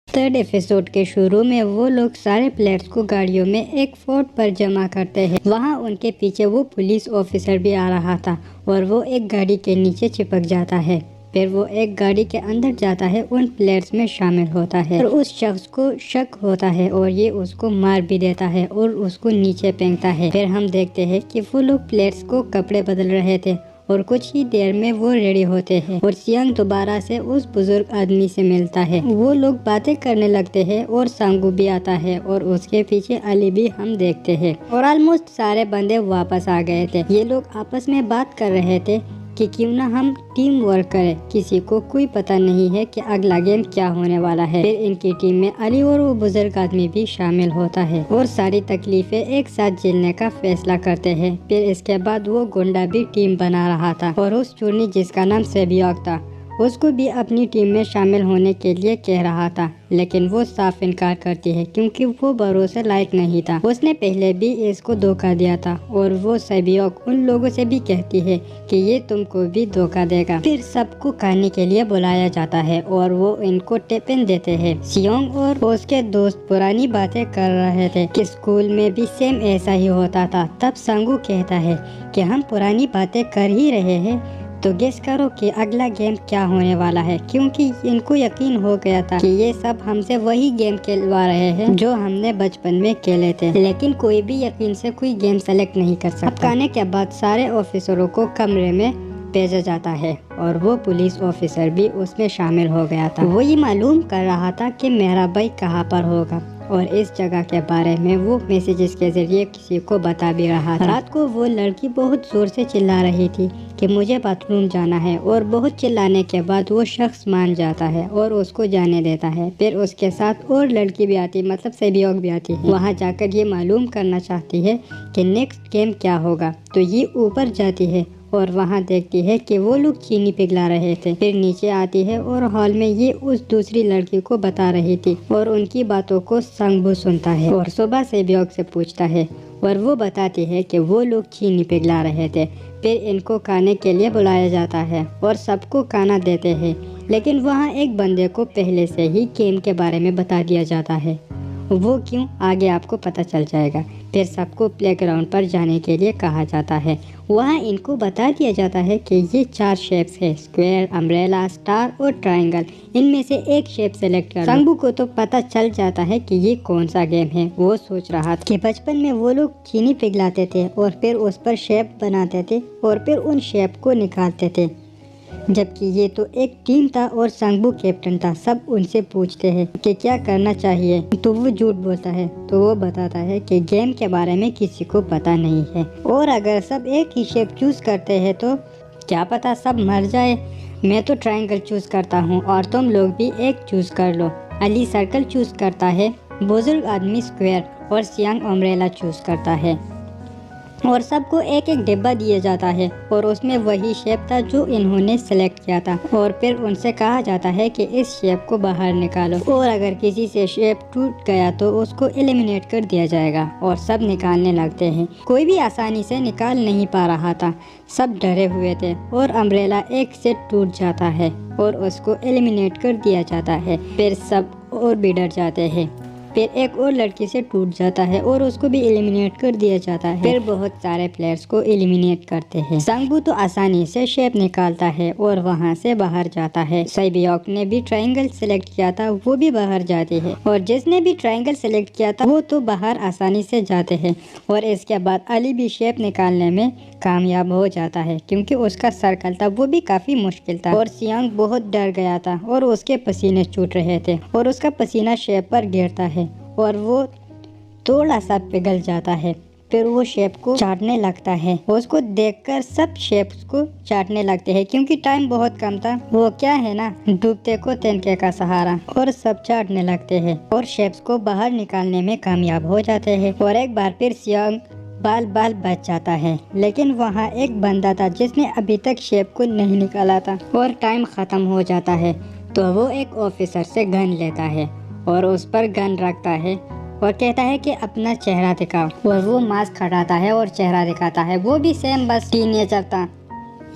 3rd episode کے شروع میں وہ لوگ سارے پلیئرز کو گاڑیوں میں ایک فورٹ پر جمع کرتے ہیں۔ وہاں ان کے پیچھے وہ پولیس آفیسر بھی آ رہا تھا اور وہ ایک گاڑی کے نیچے چپک جاتا ہے۔ پھر وہ ایک گاڑی کے اندر جاتا ہے، ان پلیئرز میں شامل ہوتا ہے اور اس شخص کو شک ہوتا ہے اور یہ اس کو مار بھی دیتا ہے اور اس کو نیچے پھینکتا ہے۔ پھر ہم دیکھتے ہیں کہ وہ لوگ پلیئرز کو کپڑے بدل رہے تھے اور کچھ ہی دیر میں وہ ریڈی ہوتے ہیں اور سیانگ دوبارہ سے اس بزرگ آدمی سے ملتا ہے۔ وہ لوگ باتیں کرنے لگتے ہیں اور سانگو بھی آتا ہے اور اس کے پیچھے علی بھی ہم دیکھتے ہیں اور آلموسٹ سارے بندے واپس آ گئے تھے۔ یہ لوگ آپس میں بات کر رہے تھے کہ کیوں نہ ہم ٹیم ورک کریں، کسی کو کوئی پتہ نہیں ہے کہ اگلا گیم کیا ہونے والا ہے۔ پھر ان کی ٹیم میں علی اور وہ بزرگ آدمی بھی شامل ہوتا ہے اور ساری تکلیفیں ایک ساتھ جھیلنے کا فیصلہ کرتے ہیں۔ پھر اس کے بعد وہ گنڈا بھی ٹیم بنا رہا تھا اور اس چورنی جس کا نام سیبیوک تھا اس کو بھی اپنی ٹیم میں شامل ہونے کے لیے کہہ رہا تھا، لیکن وہ صاف انکار کرتی ہے کیونکہ وہ بھروسے لائق نہیں تھا۔ اس نے پہلے بھی اس کو دھوکہ دیا تھا اور وہ سیبیوک ان لوگوں سے بھی کہتی ہے کہ یہ تم کو بھی دھوکہ دے گا۔ پھر سب کو کھانے کے لیے بلایا جاتا ہے اور وہ ان کو ٹفن دیتے ہیں۔ سیونگ اور اس کے دوست پرانی باتیں کر رہے تھے کہ اسکول میں بھی سیم ایسا ہی ہوتا تھا۔ تب سانگو کہتا ہے کہ ہم پرانی باتیں کر ہی رہے ہیں تو گیس کرو کہ اگلا گیم کیا ہونے والا ہے، کیونکہ ان کو یقین ہو گیا تھا کہ یہ سب ہم سے وہی گیم کھلوا رہے ہیں جو ہم نے بچپن میں کھیلے تھے، لیکن کوئی بھی یقین سے کوئی گیم سلیکٹ نہیں کر سکتا۔ اب کھانے کے بعد سارے آفیسروں کو کمرے میں بھیجا جاتا ہے اور وہ پولیس آفیسر بھی اس میں شامل ہو گیا تھا۔ وہ یہ معلوم کر رہا تھا کہ میرا بھائی کہاں پر ہوگا اور اس جگہ کے بارے میں وہ میسیجز کے ذریعے کسی کو بتا بھی رہا تھا۔ رات کو وہ لڑکی بہت زور سے چلا رہی تھی کہ مجھے باتھ روم جانا ہے اور بہت چلانے کے بعد وہ شخص مان جاتا ہے اور اس کو جانے دیتا ہے۔ پھر اس کے ساتھ اور لڑکی بھی آتی، مطلب سیبیوک بھی آتی ہے۔ وہاں جا کر یہ معلوم کرنا چاہتی ہے کہ نیکسٹ گیم کیا ہوگا، تو یہ اوپر جاتی ہے اور وہاں دیکھتی ہے کہ وہ لوگ چینی پگھلا رہے تھے۔ پھر نیچے آتی ہے اور ہال میں یہ اس دوسری لڑکی کو بتا رہی تھی اور ان کی باتوں کو سانگبو سنتا ہے اور صبح سیبیوک سے پوچھتا ہے اور وہ بتاتی ہے کہ وہ لوگ چینی پگھلا رہے تھے۔ پھر ان کو کھانے کے لیے بلایا جاتا ہے اور سب کو کھانا دیتے ہیں، لیکن وہاں ایک بندے کو پہلے سے ہی گیم کے بارے میں بتا دیا جاتا ہے۔ وہ کیوں، آگے آپ کو پتہ چل جائے گا۔ پھر سب کو پلے گراؤنڈ پر جانے کے لیے کہا جاتا ہے۔ وہاں ان کو بتا دیا جاتا ہے کہ یہ 4 شیپس ہیں، اسکوائر، امبریلا، اسٹار اور ٹرائنگل۔ ان میں سے ایک شیپ سلیکٹ کرو۔ سانگبو کو تو پتہ چل جاتا ہے کہ یہ کون سا گیم ہے۔ وہ سوچ رہا تھا کہ بچپن میں وہ لوگ چینی پگھلاتے تھے اور پھر اس پر شیپ بناتے تھے اور پھر ان شیپ کو نکالتے تھے، جبکہ یہ تو ایک ٹیم تھا اور سانگبو کیپٹن تھا۔ سب ان سے پوچھتے ہیں کہ کیا کرنا چاہیے تو وہ جھوٹ بولتا ہے، تو وہ بتاتا ہے کہ گیم کے بارے میں کسی کو پتہ نہیں ہے اور اگر سب ایک ہی شیپ چوز کرتے ہیں تو کیا پتہ سب مر جائے۔ میں تو ٹرائنگل چوز کرتا ہوں اور تم لوگ بھی ایک چوز کر لو۔ علی سرکل چوز کرتا ہے، بزرگ آدمی اسکوائر اور سیانگ امبریلا چوز کرتا ہے اور سب کو ایک ایک ڈبہ دیا جاتا ہے اور اس میں وہی شیپ تھا جو انہوں نے سلیکٹ کیا تھا اور پھر ان سے کہا جاتا ہے کہ اس شیپ کو باہر نکالو اور اگر کسی سے شیپ ٹوٹ گیا تو اس کو ایلیمینیٹ کر دیا جائے گا اور سب نکالنے لگتے ہیں۔ کوئی بھی آسانی سے نکال نہیں پا رہا تھا، سب ڈرے ہوئے تھے اور امبریلا ایک سے ٹوٹ جاتا ہے اور اس کو ایلیمینیٹ کر دیا جاتا ہے۔ پھر سب اور بھی ڈر جاتے ہیں۔ پھر ایک اور لڑکی سے ٹوٹ جاتا ہے اور اس کو بھی ایلیمینیٹ کر دیا جاتا ہے۔ پھر بہت سارے پلیئرز کو ایلیمینیٹ کرتے ہیں۔ سانگبو تو آسانی سے شیپ نکالتا ہے اور وہاں سے باہر جاتا ہے۔ سیبیوک نے بھی ٹرائنگل سلیکٹ کیا تھا، وہ بھی باہر جاتے ہیں اور جس نے بھی ٹرائنگل سلیکٹ کیا تھا وہ تو باہر آسانی سے جاتے ہیں اور اس کے بعد علی بھی شیپ نکالنے میں کامیاب ہو جاتا ہے کیونکہ اس کا سرکل تھا وہ بھی کافی مشکل تھا اور سیانگ بہت ڈر گیا تھا اور اس کے پسینے چھوٹ رہے تھے اور اس کا پسینہ شیپ پر گرتا ہے اور وہ تھوڑا سا پگھل جاتا ہے۔ پھر وہ شیپ کو چاٹنے لگتا ہے، اس کو دیکھ کر سب شیپس کو چاٹنے لگتے ہیں کیونکہ ٹائم بہت کم تھا۔ وہ کیا ہے نا، ڈوبتے کو تنکے کا سہارا، اور سب چاٹنے لگتے ہیں اور شیپس کو باہر نکالنے میں کامیاب ہو جاتے ہیں اور ایک بار پھر سیانگ بال بچ جاتا ہے، لیکن وہاں ایک بندہ تھا جس نے ابھی تک شیپ کو نہیں نکالا تھا اور ٹائم ختم ہو جاتا ہے تو وہ ایک آفیسر سے گن لیتا ہے اور اس پر گن رکھتا ہے اور کہتا ہے کہ اپنا چہرہ دکھاؤ اور وہ ماسک ہٹاتا ہے اور چہرہ دکھاتا ہے۔ وہ بھی سیم بس ٹین ایجر تھا